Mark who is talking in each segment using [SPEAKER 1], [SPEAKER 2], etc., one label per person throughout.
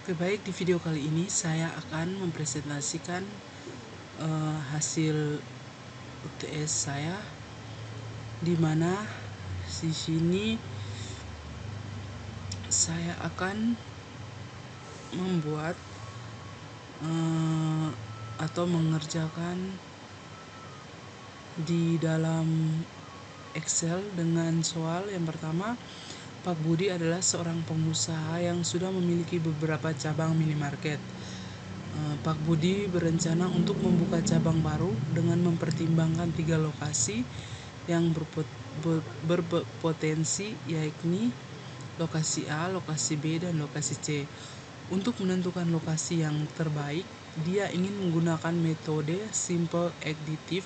[SPEAKER 1] Oke, baik, di video kali ini saya akan mempresentasikan hasil UTS saya, di mana di sini saya akan membuat atau mengerjakan di dalam Excel dengan soal yang pertama. Pak Budi adalah seorang pengusaha yang sudah memiliki beberapa cabang minimarket. Pak Budi berencana untuk membuka cabang baru dengan mempertimbangkan 3 lokasi yang berpotensi, yakni lokasi A, lokasi B, dan lokasi C. Untuk menentukan lokasi yang terbaik, dia ingin menggunakan metode Simple Additive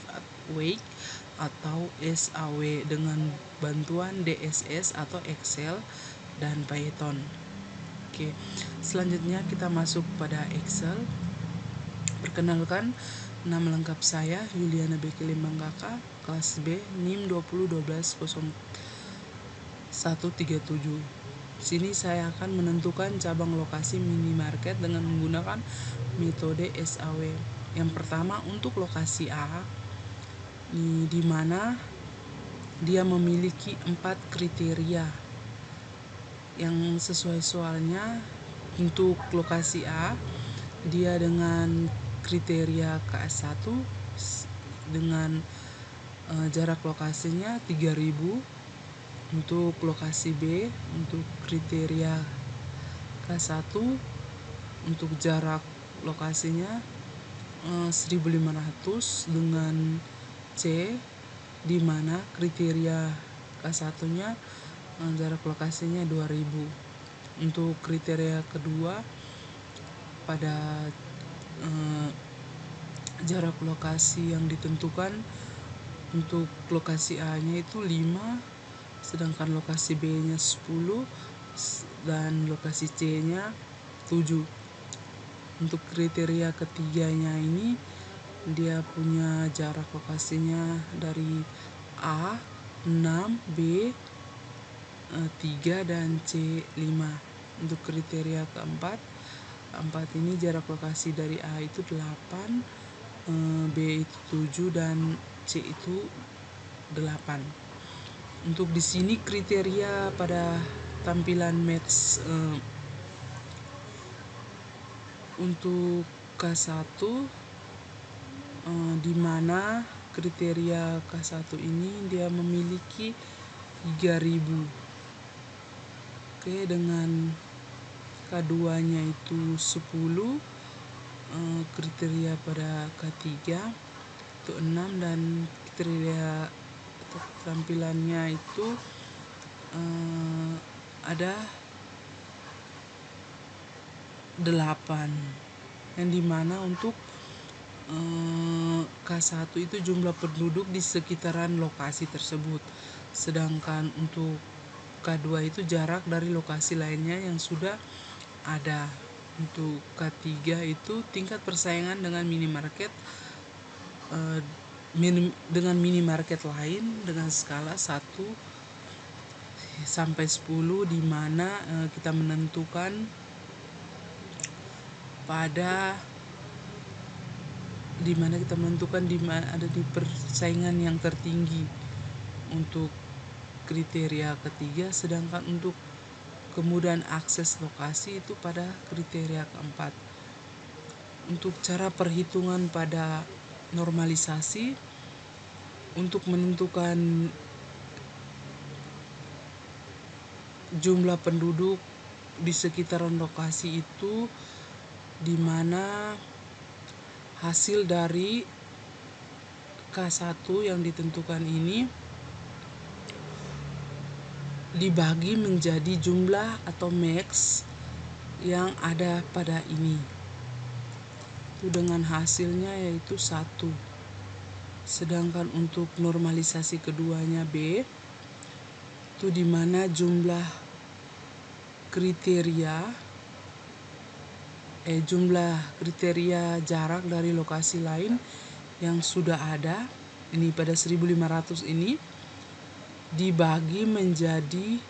[SPEAKER 1] Weight atau SAW dengan bantuan DSS atau Excel dan Python. Oke, selanjutnya kita masuk pada Excel. Perkenalkan, nama lengkap saya Yuliana Beki Limbangkaka, kelas B, NIM 20120137. Di sini saya akan menentukan cabang lokasi minimarket dengan menggunakan metode SAW. Yang pertama, untuk lokasi A, di mana dia memiliki 4 kriteria yang sesuai soalnya. Untuk lokasi A, dia dengan kriteria KS1 dengan jarak lokasinya 3000. Untuk lokasi B, untuk kriteria K1 untuk jarak lokasinya 1500 dengan C, di mana kriteria K1-nya jarak lokasinya 2000. Untuk kriteria kedua pada jarak lokasi yang ditentukan, untuk lokasi A-nya itu 5, sedangkan lokasi B-nya 10 dan lokasi C-nya 7. Untuk kriteria ketiganya ini, dia punya jarak lokasinya dari A 6, B 3, dan C 5. Untuk kriteria keempat ini jarak lokasi dari A itu 8, B itu 7, dan C itu 8. Untuk di sini kriteria pada tampilan match untuk K1, di mana kriteria K1 ini dia memiliki 3000. Oke, dengan K2-nya itu 10, kriteria pada K3 itu 6, dan kriteria tampilannya itu ada 8, yang dimana untuk K1 itu jumlah penduduk di sekitaran lokasi tersebut, sedangkan untuk K2 itu jarak dari lokasi lainnya yang sudah ada. Untuk K3 itu tingkat persaingan dengan minimarket lain dengan skala 1 sampai 10, di mana kita menentukan di mana ada di persaingan yang tertinggi untuk kriteria ketiga, sedangkan untuk kemudahan akses lokasi itu pada kriteria keempat. Untuk cara perhitungan pada normalisasi, untuk menentukan jumlah penduduk di sekitaran lokasi itu, di mana hasil dari K1 yang ditentukan ini dibagi menjadi jumlah atau max yang ada pada ini, itu dengan hasilnya yaitu 1. Sedangkan untuk normalisasi keduanya B, itu di mana jumlah kriteria jarak dari lokasi lain yang sudah ada ini pada 1500 ini dibagi menjadi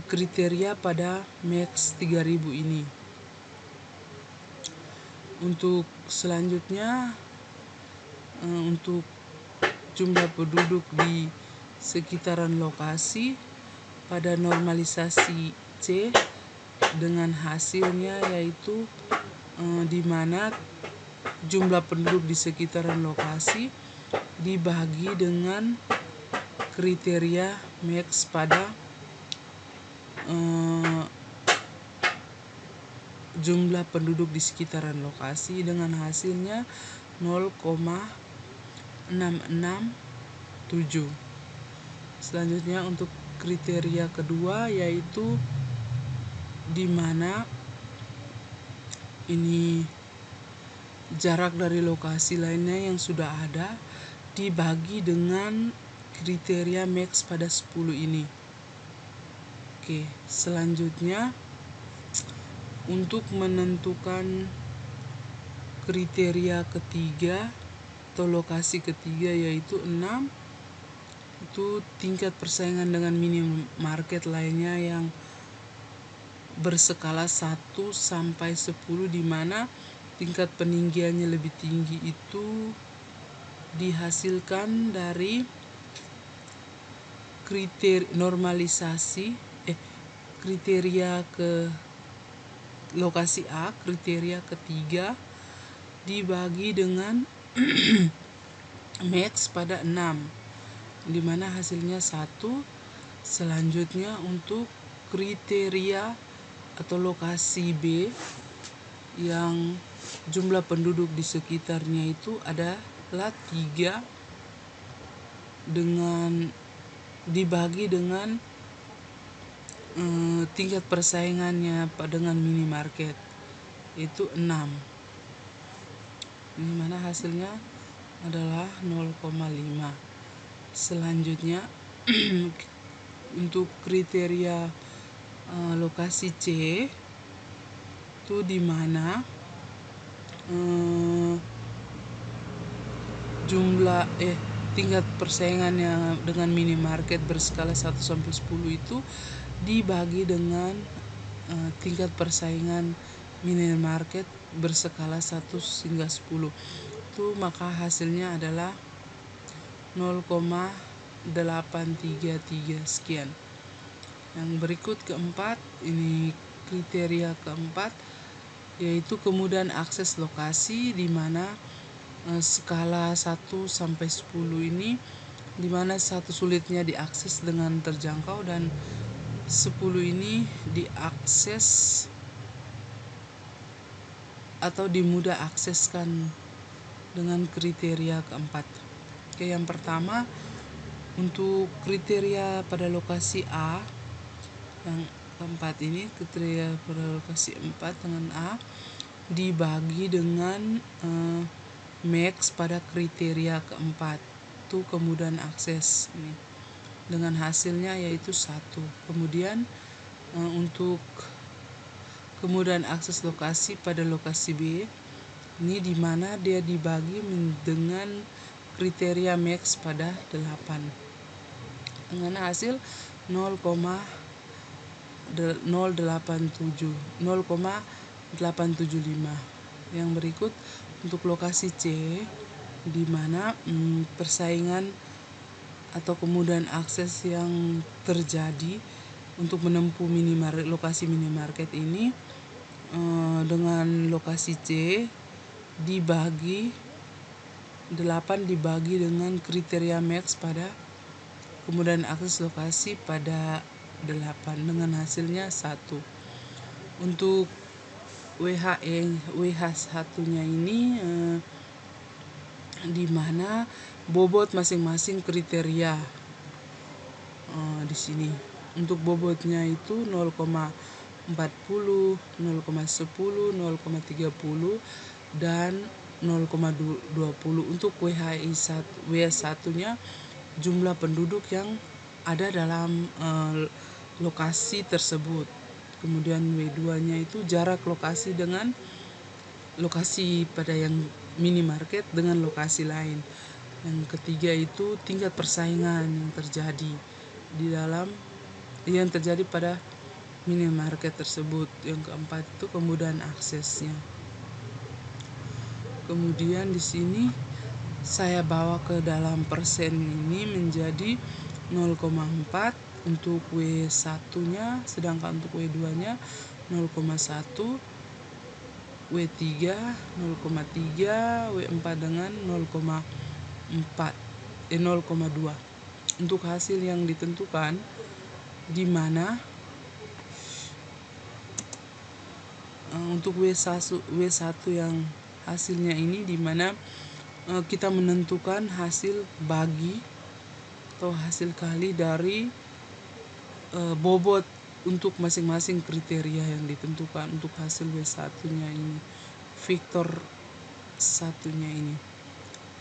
[SPEAKER 1] kriteria pada max 3000 ini. Untuk selanjutnya, untuk jumlah penduduk di sekitaran lokasi pada normalisasi C dengan hasilnya yaitu di mana jumlah penduduk di sekitaran lokasi dibagi dengan kriteria max pada jumlah penduduk di sekitaran lokasi dengan hasilnya 0,667. Selanjutnya untuk kriteria kedua yaitu di mana ini jarak dari lokasi lainnya yang sudah ada dibagi dengan kriteria max pada 10 ini. Oke, selanjutnya untuk menentukan kriteria ketiga atau lokasi ketiga yaitu 6, itu tingkat persaingan dengan minimarket lainnya yang berskala 1 sampai 10 di mana tingkat peninggiannya lebih tinggi itu dihasilkan dari kriteria ke lokasi A, kriteria ketiga dibagi dengan max pada 6 di mana hasilnya 1. Selanjutnya untuk kriteria atau lokasi B yang jumlah penduduk di sekitarnya itu adalah 3 dengan dibagi dengan tingkat persaingannya dengan minimarket itu 6 di mana hasilnya adalah 0,5. Selanjutnya untuk kriteria lokasi C itu di mana tingkat persaingannya dengan minimarket berskala 1 sampai 10 itu dibagi dengan tingkat persaingan minimarket berskala 1 hingga 10. Itu maka hasilnya adalah 0,833 sekian. Yang berikut keempat, ini kriteria keempat yaitu kemudahan akses lokasi di mana skala 1 sampai 10 ini di mana 1 sulitnya diakses dengan terjangkau dan 10 ini diakses atau dimudah akseskan dengan kriteria keempat. Oke, yang pertama untuk kriteria pada lokasi A yang keempat ini, kriteria pada lokasi 4 dengan A dibagi dengan max pada kriteria keempat itu kemudahan akses ini dengan hasilnya yaitu 1. Kemudian untuk kemudahan akses lokasi pada lokasi B ini di mana dia dibagi dengan kriteria max pada 8 dengan hasil 0,875. Yang berikut untuk lokasi C di mana persaingan atau kemudahan akses yang terjadi untuk menempuh lokasi minimarket ini dengan lokasi C dibagi 8 dibagi dengan kriteria max pada kemudahan akses lokasi pada 8 dengan hasilnya 1. Untuk WH1-nya ini di mana bobot masing-masing kriteria di sini. Untuk bobotnya itu 0,40, 0,10, 0,30 dan 0,20. Untuk WH1-nya jumlah penduduk yang ada dalam lokasi tersebut. Kemudian W2-nya itu jarak lokasi dengan lokasi pada yang minimarket dengan lokasi lain. Yang ketiga itu tingkat persaingan yang terjadi pada minimarket tersebut. Yang keempat itu kemudahan aksesnya. Kemudian di sini saya bawa ke dalam persen ini menjadi 0,4 untuk W1-nya, sedangkan untuk W2-nya 0,1, W3 0,3, W4 dengan 0,2. Untuk hasil yang ditentukan di mana untuk W1 yang hasilnya ini di mana kita menentukan hasil bagi atau hasil kali dari bobot untuk masing-masing kriteria yang ditentukan untuk hasil W1-nya ini, vektor satunya ini.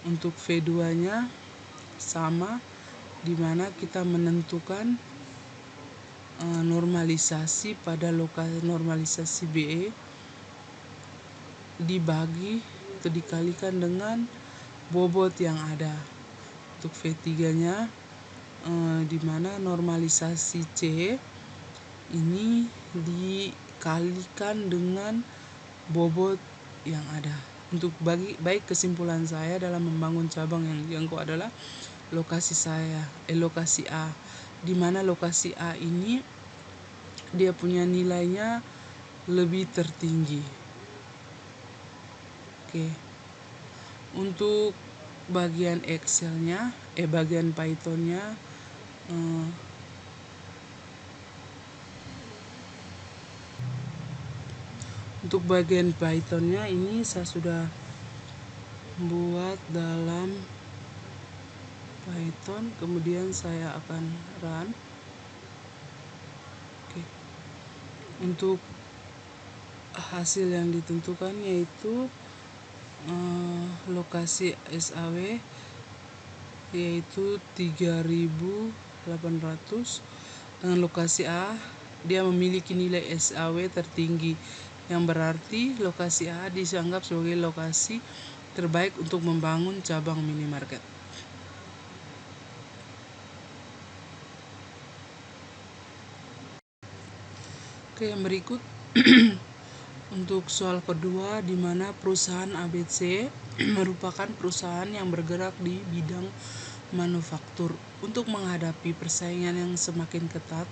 [SPEAKER 1] Untuk V2-nya sama, di mana kita menentukan normalisasi pada lokasi normalisasi BE dibagi atau dikalikan dengan bobot yang ada. Untuk V3-nya di mana normalisasi C ini dikalikan dengan bobot yang ada. Untuk baik kesimpulan saya dalam membangun cabang yang dijangkau adalah lokasi A, di mana lokasi A ini dia punya nilainya lebih tertinggi. Oke. Untuk bagian Excelnya, bagian Pythonnya untuk bagian Pythonnya ini saya sudah buat dalam Python, kemudian saya akan run. Oke. Untuk hasil yang ditentukan yaitu lokasi SAW yaitu 3.800, dengan lokasi A dia memiliki nilai SAW tertinggi, yang berarti lokasi A dianggap sebagai lokasi terbaik untuk membangun cabang minimarket. Oke, yang berikut untuk soal kedua, di mana perusahaan ABC merupakan perusahaan yang bergerak di bidang manufaktur. Untuk menghadapi persaingan yang semakin ketat,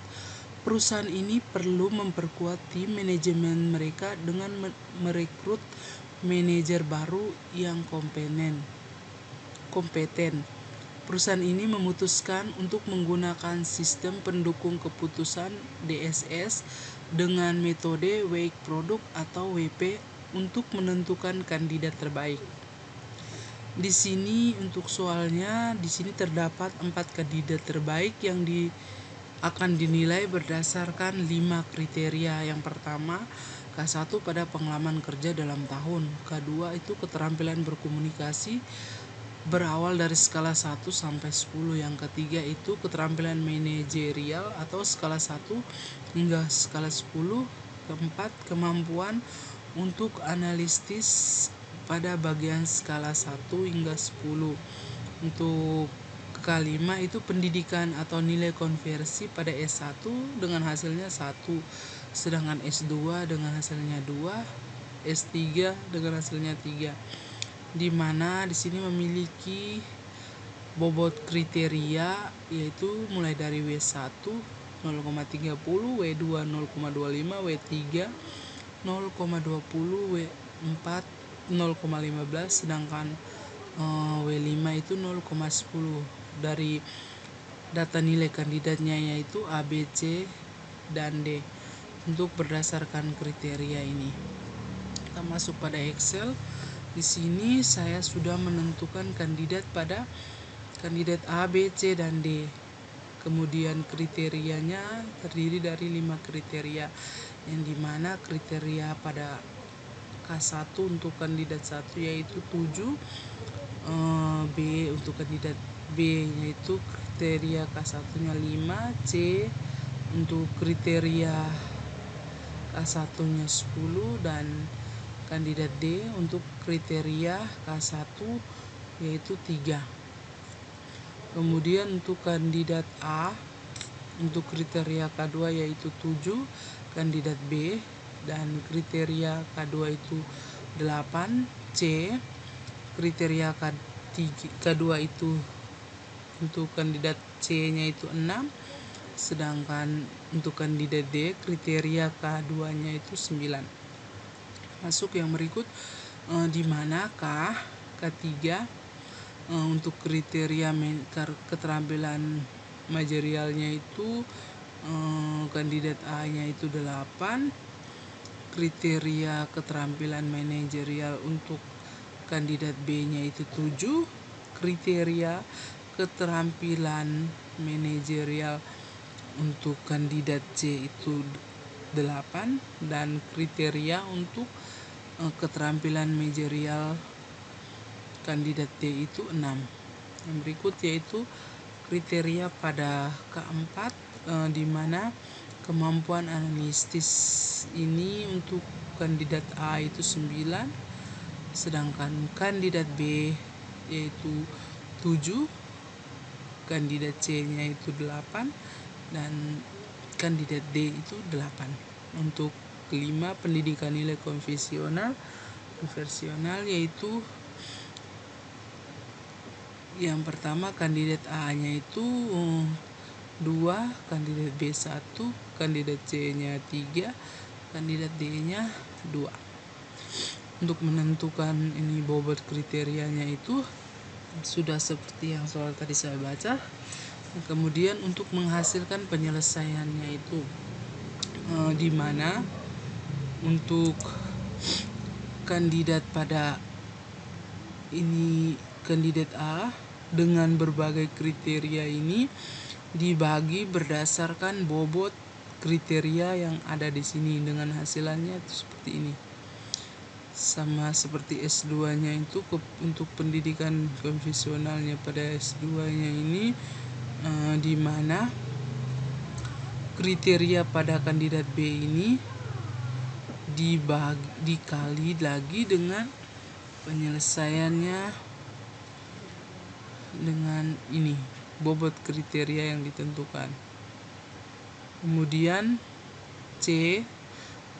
[SPEAKER 1] perusahaan ini perlu memperkuat tim manajemen mereka dengan merekrut manajer baru yang kompeten. Perusahaan ini memutuskan untuk menggunakan sistem pendukung keputusan DSS dengan metode Weak Product atau WP untuk menentukan kandidat terbaik. Di sini untuk soalnya, di sini terdapat 4 kandidat terbaik yang akan dinilai berdasarkan 5 kriteria. Yang pertama, K1 pada pengalaman kerja dalam tahun. Kedua itu keterampilan berkomunikasi berawal dari skala 1 sampai 10. Yang ketiga itu keterampilan manajerial atau skala 1 hingga skala 10. Keempat, kemampuan untuk analitis pada bagian skala 1 hingga 10. Untuk kelima itu pendidikan atau nilai konversi pada S1 dengan hasilnya 1, sedangkan S2 dengan hasilnya 2, S3 dengan hasilnya 3. Di mana di sini memiliki bobot kriteria yaitu mulai dari W1 0,30, W2 0,25, W3 0,20, W4 0,15, sedangkan W5 itu 0,10. Dari data nilai kandidatnya yaitu A, B, C, dan D. Untuk berdasarkan kriteria ini, kita masuk pada Excel. Di sini saya sudah menentukan kandidat pada kandidat A, B, C, dan D. Kemudian kriterianya terdiri dari 5 kriteria, yang dimana kriteria pada K1 untuk kandidat 1 yaitu 7, B untuk kandidat B yaitu kriteria K1-nya 5, C untuk kriteria K1-nya 10, dan kandidat D untuk kriteria K1 yaitu 3. Kemudian untuk kandidat A untuk kriteria K2 yaitu 7, kandidat B dan kriteria K2 itu 8, C kriteria kedua itu untuk kandidat C nya itu 6, sedangkan untuk kandidat D kriteria keduanya itu 9. Masuk yang berikut, di manakah ketiga untuk kriteria keterampilan manajerialnya itu kandidat A nya itu 8, kriteria keterampilan manajerial untuk kandidat B nya itu 7, kriteria keterampilan manajerial untuk kandidat C itu 8, dan kriteria untuk keterampilan manajerial kandidat D itu 6. Yang berikut yaitu kriteria pada keempat, di mana kemampuan analitis ini untuk kandidat A itu 9, sedangkan kandidat B yaitu 7, kandidat C nya itu 8, dan kandidat D itu 8. Untuk kelima, pendidikan nilai konvensional yaitu yang pertama kandidat A nya itu 2, kandidat B 1, kandidat C nya 3, kandidat D nya 2. Untuk menentukan ini bobot kriterianya itu sudah seperti yang soal tadi saya baca. Kemudian untuk menghasilkan penyelesaiannya itu di mana untuk kandidat pada ini kandidat A dengan berbagai kriteria ini dibagi berdasarkan bobot kriteria yang ada di sini, dengan hasilnya itu seperti ini. Sama seperti S2-nya itu untuk pendidikan konvensionalnya pada S2-nya ini di mana kriteria pada kandidat B ini dikali lagi dengan penyelesaiannya dengan ini bobot kriteria yang ditentukan. Kemudian C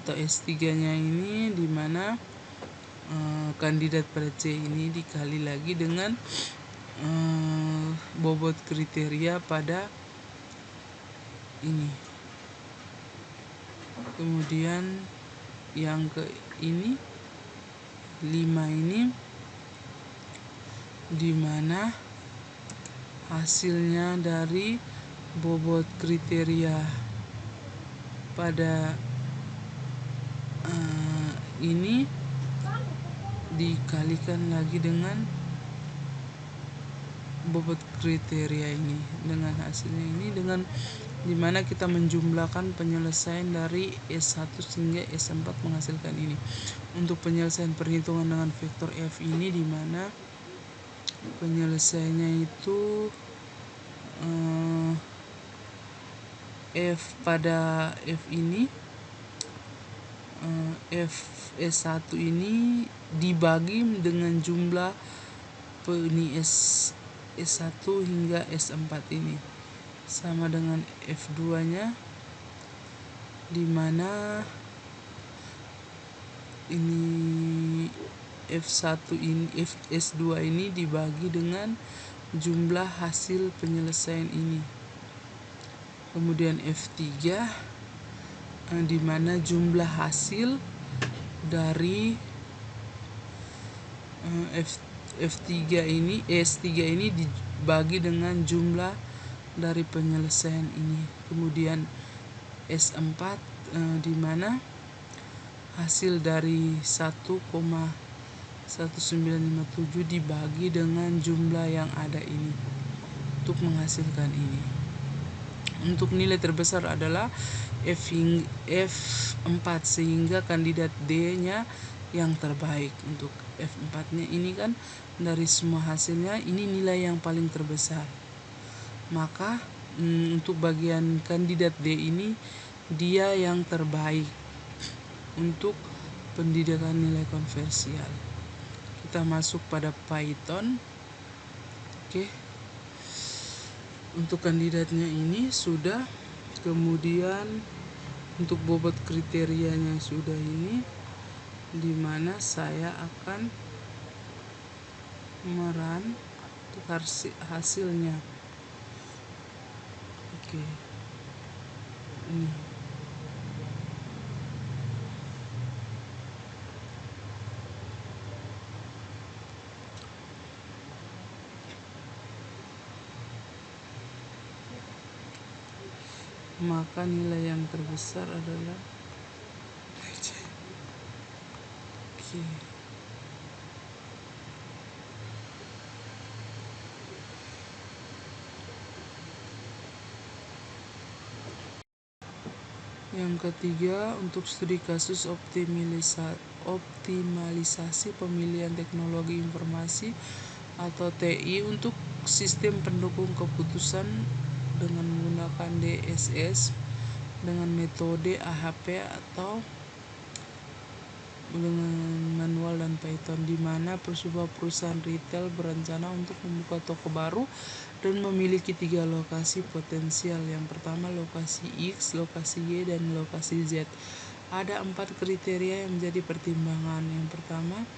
[SPEAKER 1] atau S3-nya ini di mana kandidat pada C ini dikali lagi dengan bobot kriteria pada ini. Kemudian yang ke ini 5 ini di mana hasilnya dari bobot kriteria pada ini dikalikan lagi dengan bobot kriteria ini, dengan hasilnya ini, dengan dimana kita menjumlahkan penyelesaian dari S1 hingga S4 menghasilkan ini. Untuk penyelesaian perhitungan dengan vektor F ini di mana penyelesaiannya itu F pada F ini F S1 ini dibagi dengan jumlah ini S1 hingga S4 ini sama dengan F2 nya di mana ini F1 ini S2 ini dibagi dengan jumlah hasil penyelesaian ini. Kemudian F3 di mana jumlah hasil dari S3 ini dibagi dengan jumlah dari penyelesaian ini. Kemudian S4 di mana hasil dari 1,1957 dibagi dengan jumlah yang ada ini untuk menghasilkan ini. Untuk nilai terbesar adalah F4 sehingga kandidat D-nya yang terbaik. Untuk F4-nya ini kan dari semua hasilnya ini nilai yang paling terbesar. Maka untuk bagian kandidat D ini dia yang terbaik untuk pendidikan nilai konversial. Kita masuk pada Python. Oke. Untuk kandidatnya ini sudah, kemudian untuk bobot kriterianya sudah ini, di mana saya akan pemeran untuk hasilnya. Oke, ini maka nilai yang terbesar adalah oke. Yang ketiga, untuk studi kasus optimalisasi pemilihan teknologi informasi atau TI untuk sistem pendukung keputusan dengan menggunakan DSS dengan metode AHP atau dengan manual dan Python, di mana sebuah perusahaan retail berencana untuk membuka toko baru dan memiliki 3 lokasi potensial. Yang pertama lokasi X, lokasi Y, dan lokasi Z. Ada 4 kriteria yang menjadi pertimbangan. Yang pertama,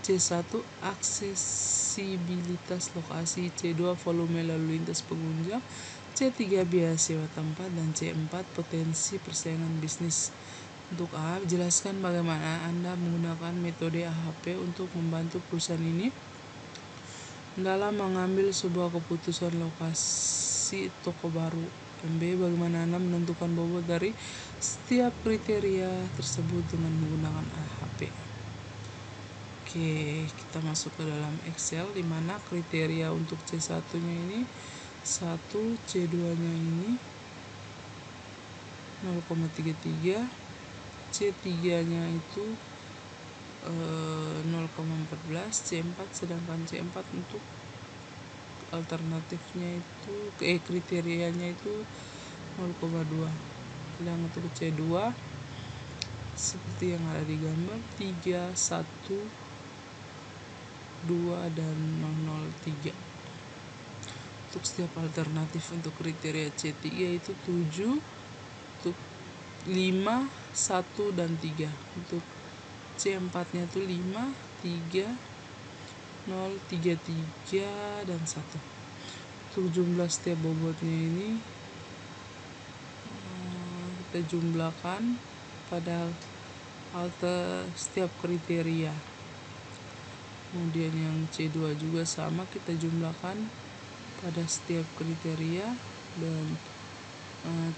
[SPEAKER 1] C1 aksesibilitas lokasi, C2 volume lalu lintas pengunjung, C3 biaya sewa tempat, dan C4 potensi persaingan bisnis. Untuk A, jelaskan bagaimana Anda menggunakan metode AHP untuk membantu perusahaan ini dalam mengambil sebuah keputusan lokasi toko baru. Yang B, bagaimana Anda menentukan bobot dari setiap kriteria tersebut dengan menggunakan AHP. Oke, kita masuk ke dalam Excel, di mana kriteria untuk C1-nya ini 1, C2-nya ini 0,33, C3-nya itu 0,14, C4, sedangkan C4 untuk alternatifnya itu kriterianya itu 0,2. Dan untuk C2 seperti yang ada di gambar 3, 1, 2, dan 003. Untuk setiap alternatif untuk kriteria C3 itu 7, untuk 5, 1, dan 3. Untuk C4-nya itu 5, 3, 0, 3, 3, dan 1. Untuk jumlah setiap bobotnya ini kita jumlahkan pada setiap kriteria. Kemudian yang C2 juga sama, kita jumlahkan pada setiap kriteria, dan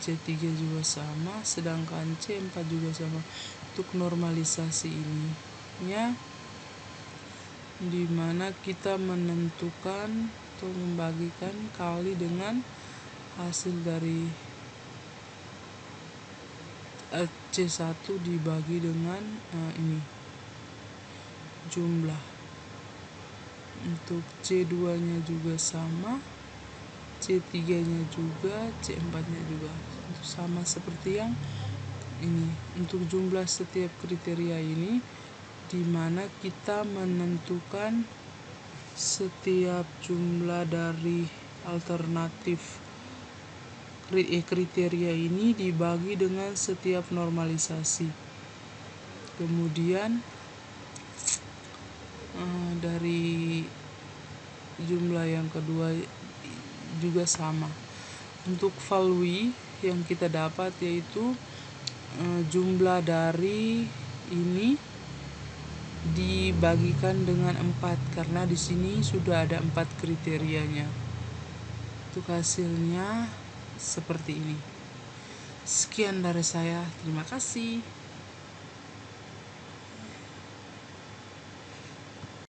[SPEAKER 1] C3 juga sama, sedangkan C4 juga sama. Untuk normalisasi ininya, di mana kita menentukan atau membagikan kali dengan hasil dari C1 dibagi dengan ini jumlah. Untuk C2-nya juga sama, C3-nya juga, C4-nya juga sama seperti yang ini. Untuk jumlah setiap kriteria ini, di mana kita menentukan setiap jumlah dari alternatif kriteria ini dibagi dengan setiap normalisasi. Kemudian dari jumlah yang kedua juga sama. Untuk value yang kita dapat yaitu jumlah dari ini dibagikan dengan 4, karena di sini sudah ada 4 kriterianya. Untuk hasilnya seperti ini. Sekian dari saya, terima kasih.